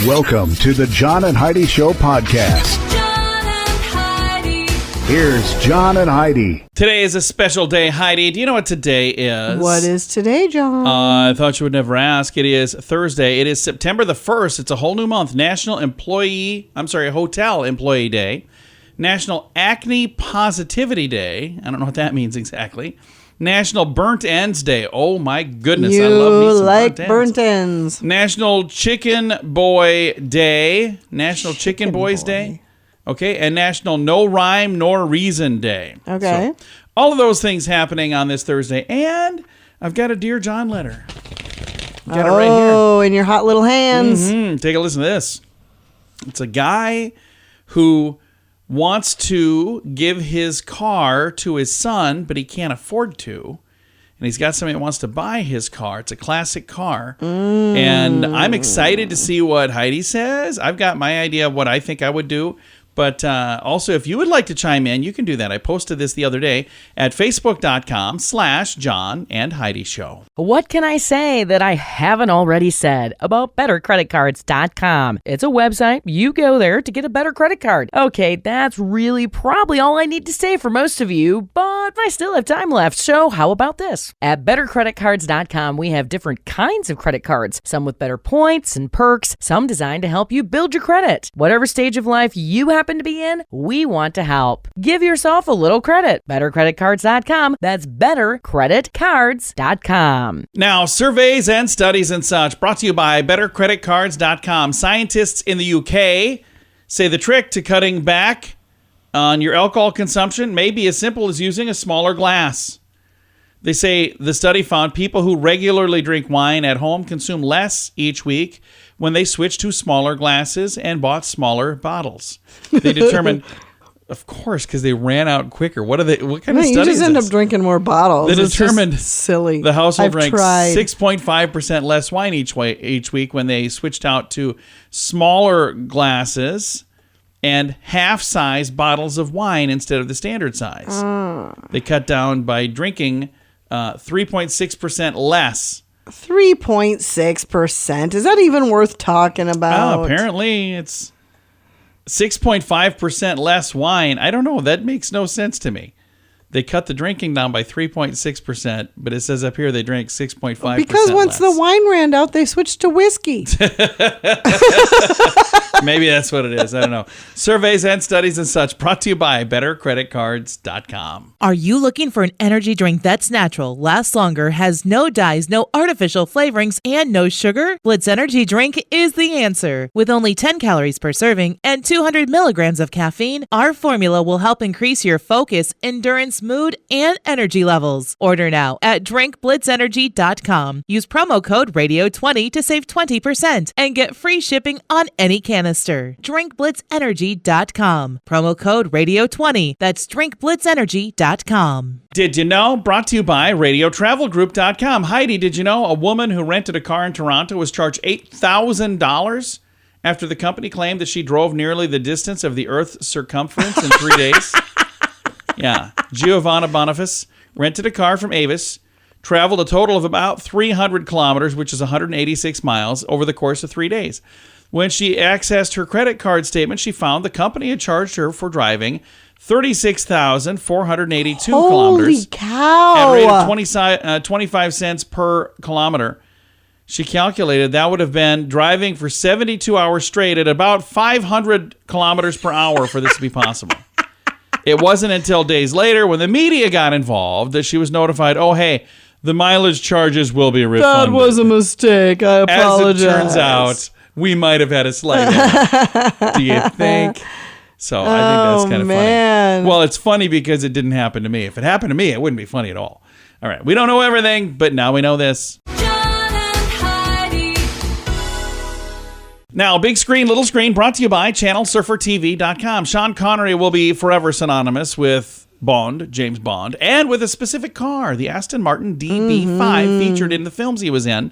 Welcome to the John and Heidi Show podcast. John and Heidi. Here's John and Heidi. Today is a special day, Heidi. Do you know what today is? What is today, John? I thought you would never ask. It is Thursday. It is September the 1st. It's a whole new month. Hotel Employee Day. National Acne Positivity Day. I don't know what that means exactly. National Burnt Ends Day. Oh my goodness, I love me some like burnt ends. burnt ends. National Chicken Boy Day. National Chicken Boys Day. Okay, and National No Rhyme Nor Reason Day. Okay. So, all of those things happening on this Thursday. And I've got a Dear John letter. Got it right here. Oh, in your hot little hands. Take a listen to this. It's a guy who wants to give his car to his son, but he can't afford to. And he's got somebody that wants to buy his car. It's a classic car. And I'm excited to see what Heidi says. I've got my idea of what I think I would do. But also, if you would like to chime in, you can do that. I posted this the other day at facebook.com/John and Heidi Show. What can I say that I haven't already said about bettercreditcards.com? It's a website. You go there to get a better credit card. Okay, that's really probably all I need to say for most of you, but I still have time left, so how about this? At bettercreditcards.com, we have different kinds of credit cards, some with better points and perks, some designed to help you build your credit. Whatever stage of life you happen to be in, we want to help. Give yourself a little credit. bettercreditcards.com. That's bettercreditcards.com. Now, surveys and studies and such brought to you by bettercreditcards.com. Scientists in the UK say the trick to cutting back on your alcohol consumption may be as simple as using a smaller glass. They say the study found people who regularly drink wine at home consume less each week when they switched to smaller glasses and bought smaller bottles. They determined, of course, because they ran out quicker. What kind of study is this? You just end up drinking more bottles. They It's determined just silly. the household I've drank tried. 6.5% less wine each week when they switched out to smaller glasses and half-size bottles of wine instead of the standard size. They cut down by drinking 3.6% less. 3.6%. Is that even worth talking about? Apparently, it's 6.5% less wine. I don't know. That makes no sense to me. They cut the drinking down by 3.6%, but it says up here they drank 6.5%. Because once less. the wine ran out, they switched to whiskey. Maybe that's what it is. I don't know. Surveys and studies and such brought to you by bettercreditcards.com. Are you looking for an energy drink that's natural, lasts longer, has no dyes, no artificial flavorings, and no sugar? Blitz Energy Drink is the answer. With only 10 calories per serving and 200 milligrams of caffeine, our formula will help increase your focus, endurance, mood, and energy levels. Order now at drinkblitzenergy.com. Use promo code RADIO20 to save 20% and get free shipping on any canister. drinkblitzenergy.com. Promo code RADIO20. That's drinkblitzenergy.com. Did you know? Brought to you by RadioTravelGroup.com. Heidi, did you know a woman who rented a car in Toronto was charged $8,000 after the company claimed that she drove nearly the distance of the Earth's circumference in 3 days? Yeah. Giovanna Boniface rented a car from Avis, traveled a total of about 300 kilometers, which is 186 miles, over the course of 3 days. When she accessed her credit card statement, she found the company had charged her for driving 36,482 kilometers. Holy cow. At a rate of 25 cents per kilometer. She calculated that would have been driving for 72 hours straight at about 500 kilometers per hour for this to be possible. It wasn't until days later when the media got involved that she was notified, oh, hey, the mileage charges will be refunded. That was a mistake. I apologize. As it turns out, we might have had a slight error. Do you think? So I think that's kind of man. funny. Well, it's funny because it didn't happen to me. If it happened to me, it wouldn't be funny at all. All right. We don't know everything, but now we know this. John and Heidi. Now, big screen, little screen, brought to you by ChannelSurferTV.com. Sean Connery will be forever synonymous with Bond, James Bond, and with a specific car, the Aston Martin DB5, featured in the films he was in.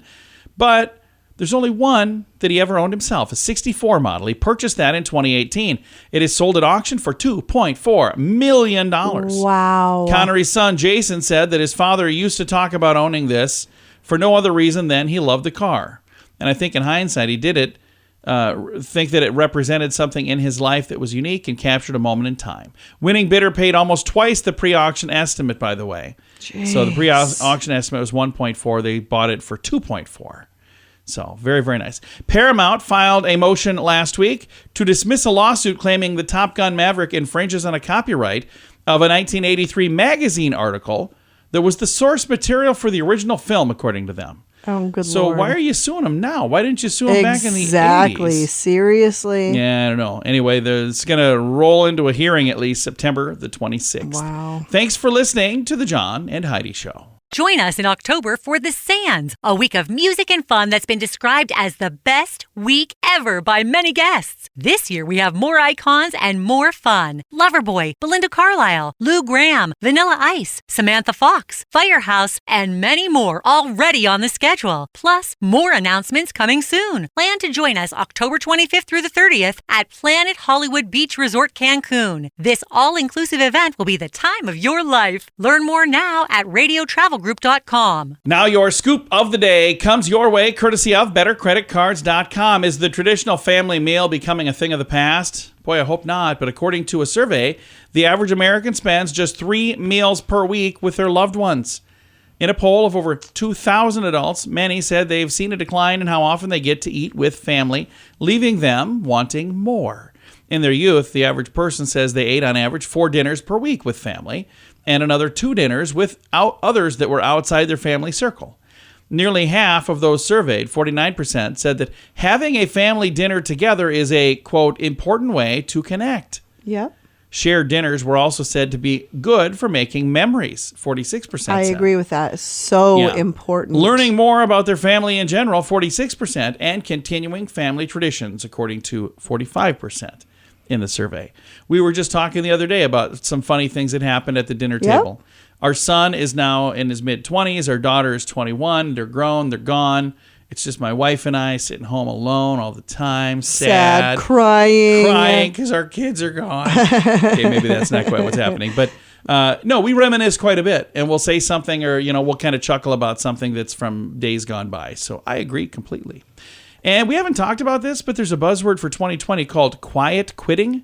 But there's only one that he ever owned himself, a 64 model. He purchased that in 2018. It is sold at auction for $2.4 million. Wow. Connery's son, Jason, said that his father used to talk about owning this for no other reason than he loved the car. And I think in hindsight, he did it think that it represented something in his life that was unique and captured a moment in time. Winning bidder paid almost twice the pre-auction estimate, by the way. Jeez. So the pre-auction estimate was 1.4. They bought it for 2.4. So very, very nice. Paramount filed a motion last week to dismiss a lawsuit claiming the Top Gun Maverick infringes on a copyright of a 1983 magazine article that was the source material for the original film, according to them. Oh, good So Lord. why are you suing them now? Why didn't you sue them back in the 80s? Exactly. Seriously? Yeah, I don't know. Anyway, it's going to roll into a hearing at least September the 26th. Wow. Thanks for listening to The John and Heidi Show. Join us in October for The Sands, a week of music and fun that's been described as the best week ever by many guests. This year we have more icons and more fun. Loverboy, Belinda Carlisle, Lou Gramm, Vanilla Ice, Samantha Fox, Firehouse, and many more already on the schedule. Plus, more announcements coming soon. Plan to join us October 25th through the 30th at Planet Hollywood Beach Resort Cancun. This all-inclusive event will be the time of your life. Learn more now at radiotravelgroup.com. Now your scoop of the day comes your way courtesy of bettercreditcards.com. Is the traditional family meal becoming a thing of the past? Boy, I hope not. But according to a survey, the average American spends just 3 meals per week with their loved ones. In a poll of over 2,000 adults, many said they've seen a decline in how often they get to eat with family, leaving them wanting more. In their youth, the average person says they ate on average 4 dinners per week with family, and another 2 dinners with others that were outside their family circle. Nearly half of those surveyed, 49%, said that having a family dinner together is a, quote, important way to connect. Yep. Shared dinners were also said to be good for making memories, 46% I said. agree with that. It's so Yeah. important. Learning more about their family in general, 46%, and continuing family traditions, according to 45% in the survey. We were just talking the other day about some funny things that happened at the dinner Yep. table. Our son is now in his mid-20s. Our daughter is 21. They're grown. They're gone. It's just my wife and I sitting home alone all the time, sad, crying because our kids are gone. Okay, maybe that's not quite what's happening. But no, we reminisce quite a bit, and we'll say something or, we'll kind of chuckle about something that's from days gone by. So I agree completely. And we haven't talked about this, but there's a buzzword for 2020 called quiet quitting.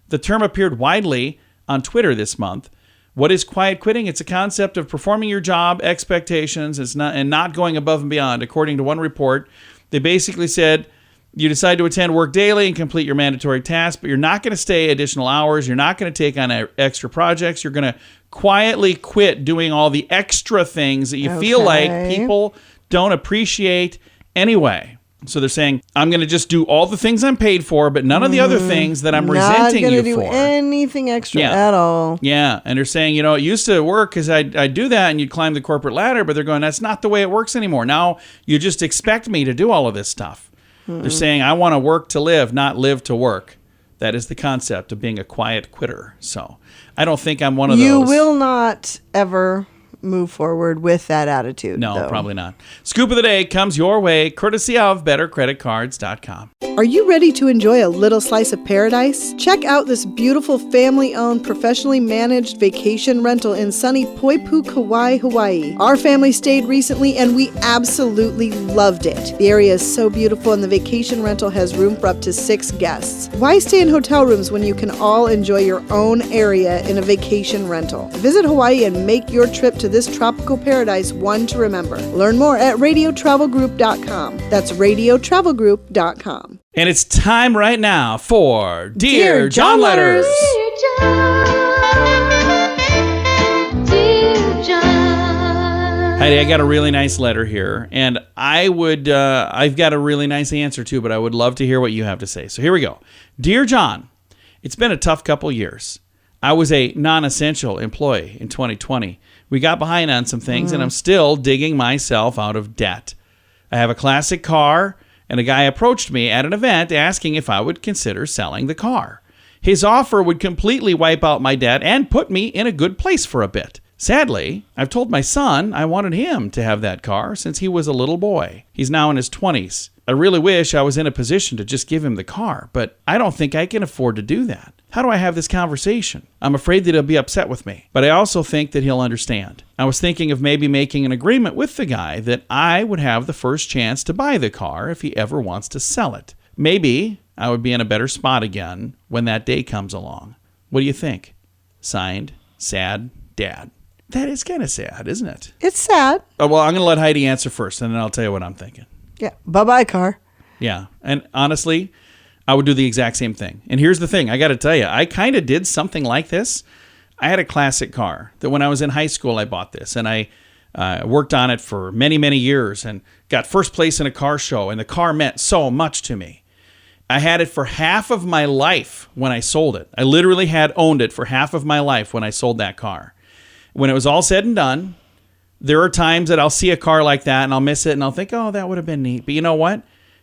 The term appeared widely on Twitter this month. What is quiet quitting? It's a concept of performing your job expectations and not going above and beyond. According to one report, they basically said you decide to attend work daily and complete your mandatory tasks, but you're not going to stay additional hours. You're not going to take on extra projects. You're going to quietly quit doing all the extra things that you feel like people don't appreciate anyway. So they're saying, I'm going to just do all the things I'm paid for, but none of the other things that I'm resenting you for. Not going to do anything extra at all. Yeah, and they're saying, it used to work because I'd do that and you'd climb the corporate ladder, but they're going, that's not the way it works anymore. Now you just expect me to do all of this stuff. They're saying, I want to work to live, not live to work. That is the concept of being a quiet quitter. So I don't think I'm one of those. You will not ever move forward with that attitude. No, though. probably not. Scoop of the day comes your way courtesy of bettercreditcards.com. Are you ready to enjoy a little slice of paradise? Check out this beautiful family-owned, professionally managed vacation rental in sunny Poipu, Kauai, Hawaii. Our family stayed recently and we absolutely loved it. The area is so beautiful and the vacation rental has room for up to 6 guests. Why stay in hotel rooms when you can all enjoy your own area in a vacation rental? Visit Hawaii and make your trip to this tropical paradise one to remember. Learn more at radiotravelgroup.com. That's radiotravelgroup.com. And it's time right now for Dear John Letters. Dear John. Heidi, I got a really nice letter here, and I've got a really nice answer too, but I would love to hear what you have to say. So here we go. Dear John, it's been a tough couple years. I was a non-essential employee in 2020. We got behind on some things, and I'm still digging myself out of debt. I have a classic car, and a guy approached me at an event asking if I would consider selling the car. His offer would completely wipe out my debt and put me in a good place for a bit. Sadly, I've told my son I wanted him to have that car since he was a little boy. He's now in his 20s. I really wish I was in a position to just give him the car, but I don't think I can afford to do that. How do I have this conversation? I'm afraid that he'll be upset with me, but I also think that he'll understand. I was thinking of maybe making an agreement with the guy that I would have the first chance to buy the car if he ever wants to sell it. maybe I would be in a better spot again when that day comes along. What do you think? Signed, Sad Dad. That is kind of sad, isn't it? It's sad. Oh, well, I'm going to let Heidi answer first, and then I'll tell you what I'm thinking. Yeah. Bye-bye, car. Yeah. And honestly, I would do the exact same thing. And here's the thing. I got to tell you, I kind of did something like this. I had a classic car that when I was in high school, I bought this. And I worked on it for many, many years and got first place in a car show. And the car meant so much to me. I had it for half of my life when I sold it. I literally had owned it for half of my life when I sold that car. When it was all said and done, there are times that I'll see a car like that and I'll miss it and I'll think, oh, that would have been neat. But you know what?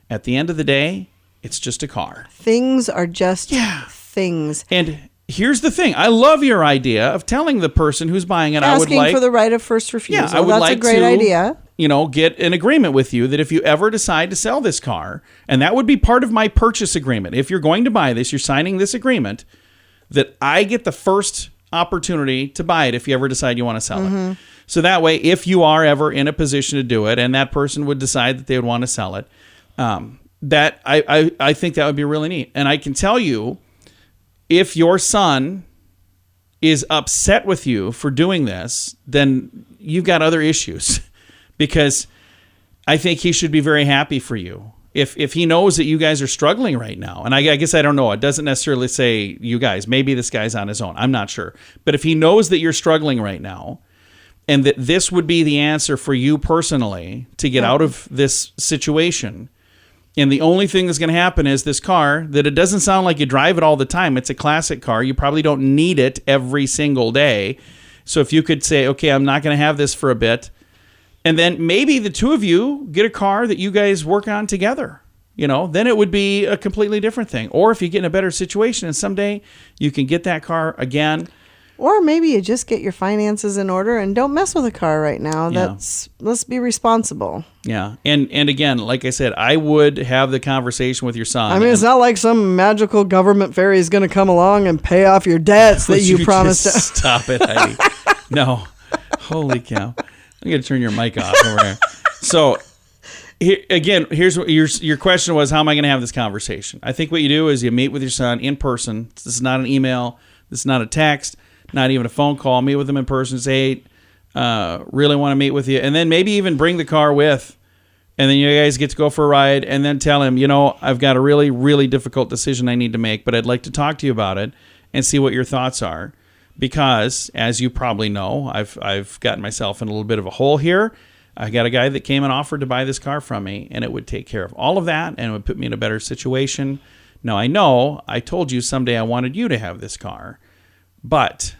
At the end of the day, it's just a car. Things are just things. And here's the thing. I love your idea of telling the person who's buying it, Asking for the right of first refusal. Yeah, I would That's like a great to, idea. Get an agreement with you that if you ever decide to sell this car, and that would be part of my purchase agreement. If you're going to buy this, you're signing this agreement, that I get the first opportunity to buy it if you ever decide you want to sell it. So that way, if you are ever in a position to do it and that person would decide that they would want to sell it, that I think that would be really neat. And I can tell you, if your son is upset with you for doing this, then you've got other issues because I think he should be very happy for you. If he knows that you guys are struggling right now, and I guess I don't know, it doesn't necessarily say you guys, maybe this guy's on his own, I'm not sure. But if he knows that you're struggling right now and that this would be the answer for you personally to get out of this situation, and the only thing that's going to happen is this car, that it doesn't sound like you drive it all the time. It's a classic car. You probably don't need it every single day. So if you could say, okay, I'm not going to have this for a bit, and then maybe the two of you get a car that you guys work on together, then it would be a completely different thing. Or if you get in a better situation and someday you can get that car again. Or maybe you just get your finances in order and don't mess with a car right now. Yeah. Let's be responsible. Yeah. And again, like I said, I would have the conversation with your son. I mean, it's not like some magical government fairy is going to come along and pay off your debts that you promised. Stop it, Heidi. No. Holy cow. I'm going to turn your mic off over here. So, here's what your question was, how am I going to have this conversation? I think what you do is you meet with your son in person. This is not an email. This is not a text. Not even a phone call. Meet with them in person. Say, hey, really want to meet with you. And then maybe even bring the car with. And then you guys get to go for a ride. And then tell him, I've got a really, really difficult decision I need to make, but I'd like to talk to you about it and see what your thoughts are. Because, as you probably know, I've gotten myself in a little bit of a hole here. I got a guy that came and offered to buy this car from me, and it would take care of all of that, and it would put me in a better situation. Now, I know I told you someday I wanted you to have this car, but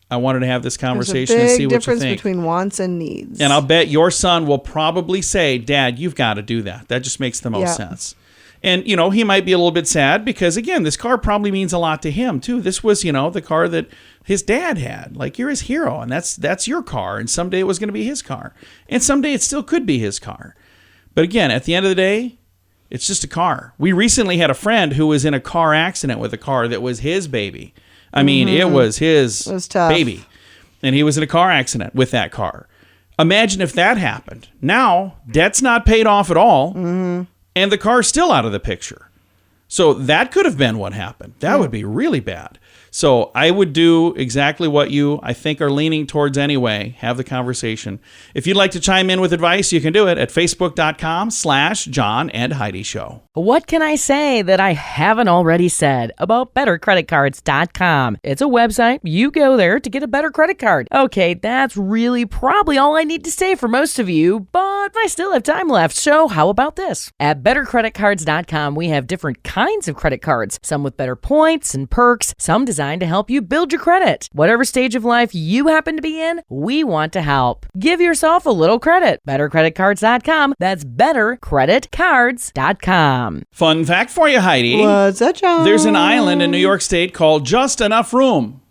I wanted to have this conversation and see what you think. There's a big difference between wants and needs. And I'll bet your son will probably say, Dad, you've got to do that. That just makes the most sense. And, he might be a little bit sad because, again, this car probably means a lot to him, too. This was, the car that his dad had. Like, you're his hero, and that's your car. And someday it was going to be his car. And someday it still could be his car. But, again, at the end of the day, it's just a car. We recently had a friend who was in a car accident with a car that was his baby. I mean, it was his baby. And he was in a car accident with that car. Imagine if that happened. Now, debt's not paid off at all. And the car's still out of the picture. So that could have been what happened. That would be really bad. So I would do exactly what you, I think, are leaning towards anyway. Have the conversation. If you'd like to chime in with advice, you can do it at facebook.com/John and Heidi Show. What can I say that I haven't already said about bettercreditcards.com? It's a website. You go there to get a better credit card. Okay, that's really probably all I need to say for most of you, but I still have time left. So how about this? At bettercreditcards.com, we have different kinds of credit cards, some with better points and perks, some designed to help you build your credit. Whatever stage of life you happen to be in, we want to help. Give yourself a little credit. Bettercreditcards.com. That's bettercreditcards.com. Fun fact for you, Heidi. What's that, John? There's an island in New York State called Just Enough Room,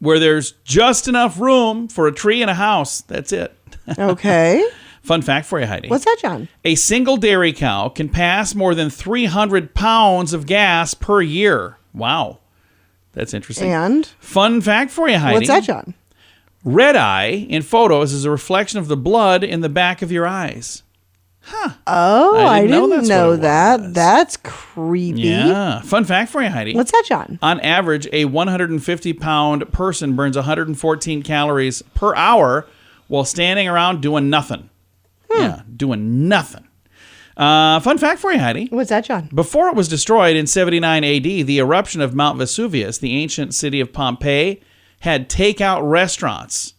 where there's just enough room for a tree and a house. That's it. Okay. Fun fact for you, Heidi. What's that, John? A single dairy cow can pass more than 300 pounds of gas per year. Wow. That's interesting. And? Fun fact for you, Heidi. What's that, John? Red eye in photos is a reflection of the blood in the back of your eyes. Oh, I didn't that's know what it that. was. That's creepy. Yeah. Fun fact for you, Heidi. What's that, John? On average, a 150-pound person burns 114 calories per hour while standing around doing nothing. Yeah, doing nothing. Fun fact for you, Heidi. What's that, John? Before it was destroyed in 79 AD, the eruption of Mount Vesuvius, the ancient city of Pompeii, had takeout restaurants.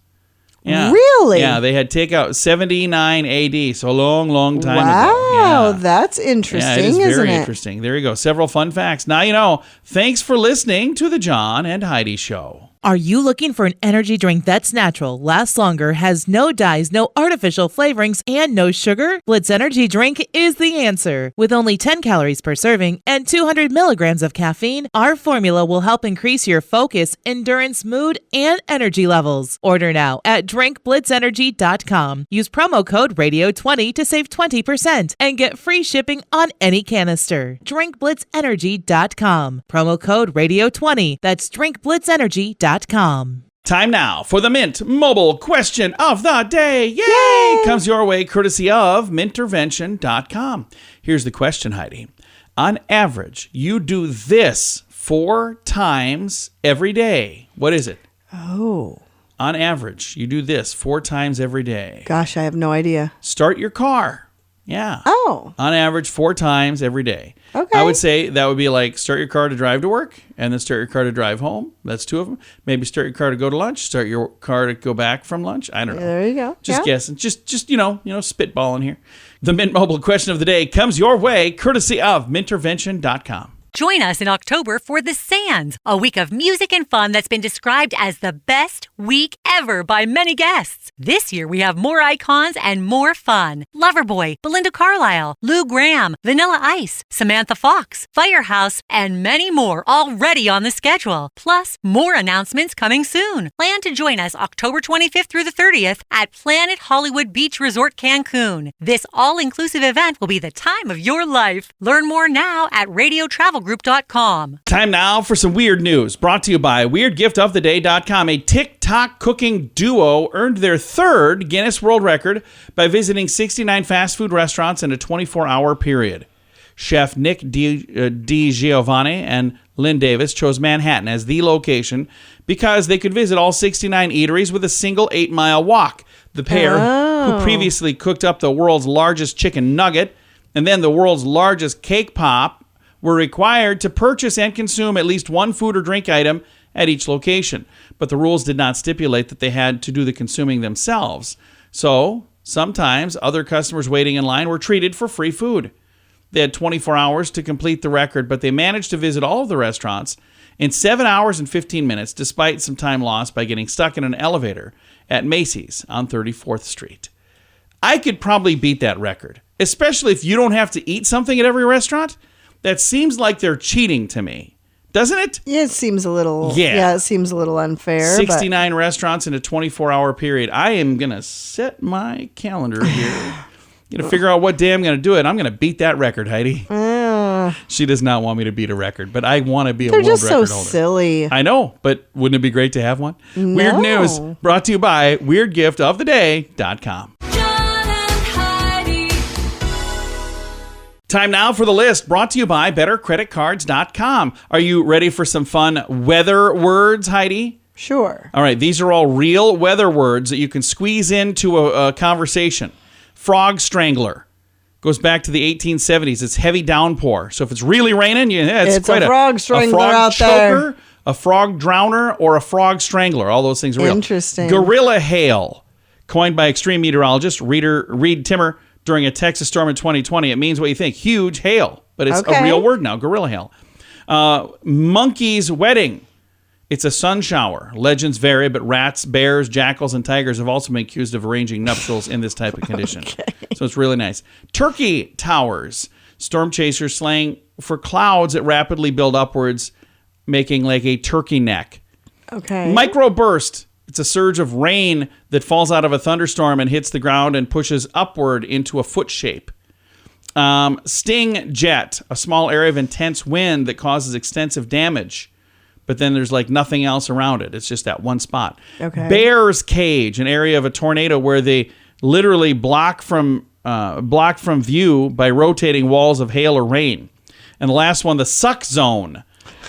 Yeah. Really? Yeah, they had takeout 79 AD, so a long, long time ago. Wow, Yeah. that's interesting, Yeah, it is isn't very it? interesting. There you go. Several fun facts. Now you know. Thanks for listening to the John and Heidi Show. Are you looking for an energy drink that's natural, lasts longer, has no dyes, no artificial flavorings, and no sugar? Blitz Energy Drink is the answer. With only 10 calories per serving and 200 milligrams of caffeine, our formula will help increase your focus, endurance, mood, and energy levels. Order now at drinkblitzenergy.com. Use promo code RADIO20 to save 20% and get free shipping on any canister. drinkblitzenergy.com. Promo code RADIO20. That's drinkblitzenergy.com. Time now for the Mint Mobile Question of the Day. Yay! Comes your way courtesy of mintervention.com. Here's the question, Heidi. On average, you do this 4 times every day. What is it? Oh, On average, you do this 4 times every day. gosh, I have no idea. Start your car. Yeah. Oh, On average, 4 times every day. Okay. I would say that would be like start your car to drive to work and then start your car to drive home. That's 2 of them. Maybe start your car to go to lunch, start your car to go back from lunch. I don't know. there you go. Just Yeah. guessing. Just spitballing here. The Mint Mobile Question of the Day comes your way courtesy of mintervention.com. Join us in October for The Sands, a week of music and fun that's been described as the best week ever by many guests. This year we have more icons and more fun. Loverboy, Belinda Carlisle, Lou Gramm, Vanilla Ice, Samantha Fox, Firehouse, and many more already on the schedule. Plus, more announcements coming soon. Plan to join us October 25th through the 30th at Planet Hollywood Beach Resort Cancun. This all-inclusive event will be the time of your life. Learn more now at radiotravelgroup.com. Time now for some weird news brought to you by weirdgiftoftheday.com. A TikTok cooking duo earned their 3rd Guinness World Record by visiting 69 fast food restaurants in a 24-hour period. Chef Nick DiGiovanni and Lynn Davis chose Manhattan as the location because they could visit all 69 eateries with a single 8-mile walk. The pair, who previously cooked up the world's largest chicken nugget and then the world's largest cake pop, were required to purchase and consume at least one food or drink item at each location. But the rules did not stipulate that they had to do the consuming themselves. So sometimes other customers waiting in line were treated for free food. They had 24 hours to complete the record, but they managed to visit all of the restaurants in 7 hours and 15 minutes, despite some time lost by getting stuck in an elevator at Macy's on 34th Street. I could probably beat that record, especially if you don't have to eat something at every restaurant. That seems like they're cheating to me. Doesn't it? Yeah, it seems a little. Yeah. It seems a little unfair. 69 restaurants in a 24-hour period. I am going to set my calendar here. Going to figure out what day I'm going to do it. I'm going to beat that record, Heidi. She does not want me to beat a record, but I want to be a They're world just record so holder. silly. I know, but wouldn't it be great to have one? No. Weird news brought to you by weirdgiftoftheday.com. John and Heidi. Time now for the list brought to you by bettercreditcards.com. Are you ready for some fun weather words, Heidi? Sure. All right, these are all real weather words that you can squeeze into a conversation. Frog strangler. Goes back to the 1870s. It's heavy downpour. So if it's really raining, it's quite a frog strangler frog out choker, there. a frog drowner, or a frog strangler. All those things are real. Interesting. Gorilla hail. Coined by extreme meteorologist Reed Timmer during a Texas storm in 2020. It means what you think. Huge hail. But it's a Okay. real word now. Gorilla hail. Monkey's wedding. It's a sun shower. Legends vary, but rats, bears, jackals, and tigers have also been accused of arranging nuptials in this type of condition. So it's really nice. Turkey towers. Storm chasers slang for clouds that rapidly build upwards, making like a turkey neck. Okay. Microburst. It's a surge of rain that falls out of a thunderstorm and hits the ground and pushes upward into a foot shape. Sting jet. A small area of intense wind that causes extensive damage. But then there's like nothing else around it. It's just that one spot. Okay. Bear's cage, an area of a tornado where they literally block from blocked from view by rotating walls of hail or rain. And the last one, the suck zone.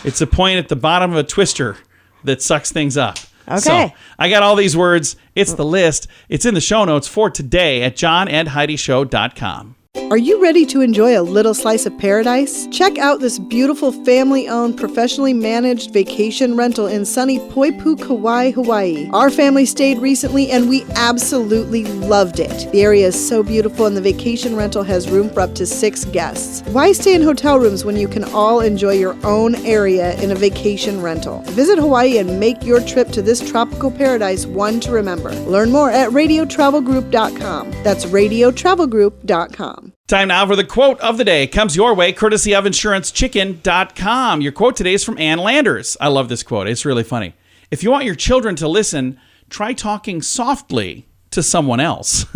It's a point at the bottom of a twister that sucks things up. Okay. So I got all these words. It's the list. It's in the show notes for today at johnandheidishow.com. Are you ready to enjoy a little slice of paradise? Check out this beautiful family-owned, professionally managed vacation rental in sunny Poipu, Kauai, Hawaii. Our family stayed recently and we absolutely loved it. The area is so beautiful and the vacation rental has room for up to 6 guests. Why stay in hotel rooms when you can all enjoy your own area in a vacation rental? Visit Hawaii and make your trip to this tropical paradise one to remember. Learn more at radiotravelgroup.com. That's radiotravelgroup.com. Time now for the quote of the day. Comes your way courtesy of insurancechicken.com. Your quote today is from Ann Landers. I love this quote. It's really funny. If you want your children to listen, try talking softly to someone else.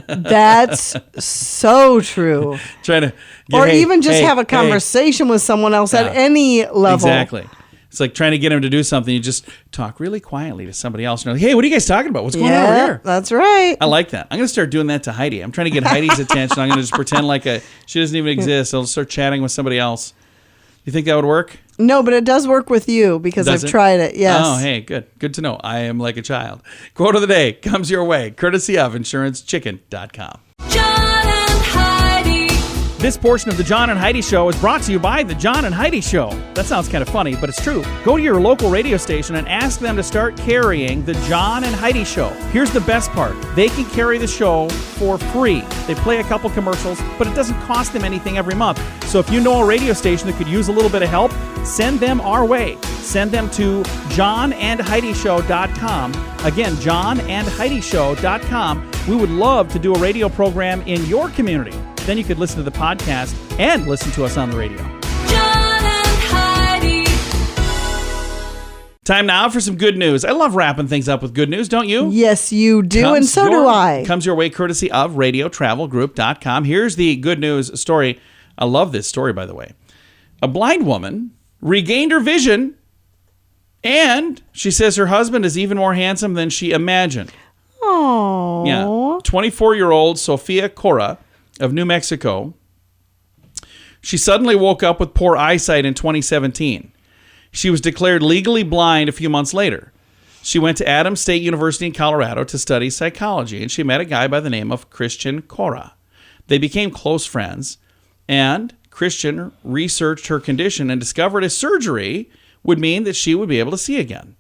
That's so true. Trying to even just have a conversation with someone else at any level. Exactly. It's like trying to get them to do something. You just talk really quietly to somebody else. And you're like, hey, what are you guys talking about? What's going on over here? That's right. I like that. I'm going to start doing that to Heidi. I'm trying to get Heidi's attention. I'm going to just pretend like she doesn't even exist. I'll start chatting with somebody else. You think that would work? No, but it does work with you because I've tried it. Yes. Oh, hey, good. Good to know. I am like a child. Quote of the day comes your way courtesy of insurancechicken.com. John and Heidi. This portion of the John and Heidi Show is brought to you by the John and Heidi Show. That sounds kind of funny, but it's true. Go to your local radio station and ask them to start carrying the John and Heidi Show. Here's the best part. They can carry the show for free. They play a couple commercials, but it doesn't cost them anything every month. So if you know a radio station that could use a little bit of help, send them our way. Send them to johnandheidishow.com. Again, johnandheidishow.com. We would love to do a radio program in your community. Then you could listen to the podcast and listen to us on the radio. John and Heidi. Time now for some good news. I love wrapping things up with good news, don't you? Yes, you do, and so do I. Comes your way courtesy of radiotravelgroup.com. Here's the good news story. I love this story, by the way. A blind woman regained her vision, and she says her husband is even more handsome than she imagined. Oh. Yeah. 24-year-old Sofia Cora of New Mexico. She suddenly woke up with poor eyesight in 2017. She was declared legally blind a few months later. She went to Adams State University in Colorado to study psychology, and she met a guy by the name of Christian Cora. They became close friends, and Christian researched her condition and discovered a surgery would mean that she would be able to see again.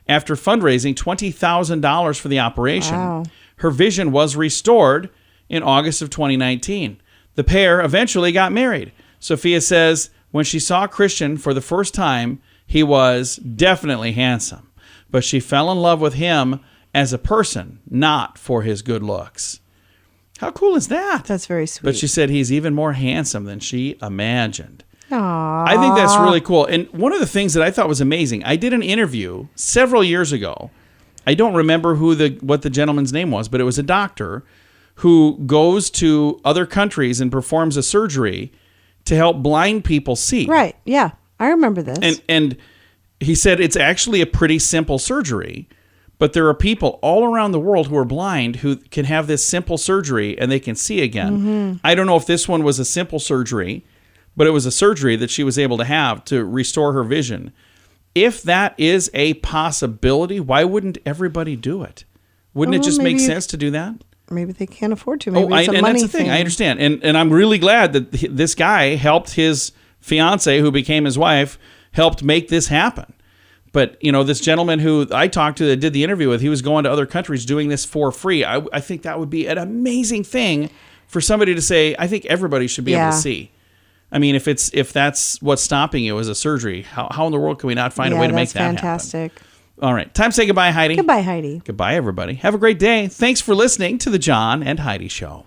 After fundraising $20,000 for the operation, her vision was restored in August of 2019. The pair eventually got married. Sophia says when she saw Christian for the first time, he was definitely handsome, but she fell in love with him as a person, not for his good looks. How cool is that? That's very sweet. But she said he's even more handsome than she imagined. Aww. I think that's really cool. And one of the things that I thought was amazing, I did an interview several years ago. I don't remember what the gentleman's name was, but it was a doctor who goes to other countries and performs a surgery to help blind people see. Right. Yeah. I remember this. And he said it's actually a pretty simple surgery, but there are people all around the world who are blind who can have this simple surgery and they can see again. Mm-hmm. I don't know if this one was a simple surgery, but it was a surgery that she was able to have to restore her vision. If that is a possibility, why wouldn't everybody do it? Wouldn't it just make sense to do that? Maybe they can't afford to. Maybe it's a and money that's the thing. thing. I understand. And I'm really glad that this guy helped his fiance, who became his wife, helped make this happen. But, this gentleman who I talked to that did the interview with, he was going to other countries doing this for free. I think that would be an amazing thing for somebody to say, I think everybody should be able to see. I mean, if that's what's stopping you is a surgery, how in the world can we not find a way to make that fantastic. happen? All right. Time to say goodbye, Heidi. Goodbye, Heidi. Goodbye, everybody. Have a great day. Thanks for listening to the John and Heidi Show.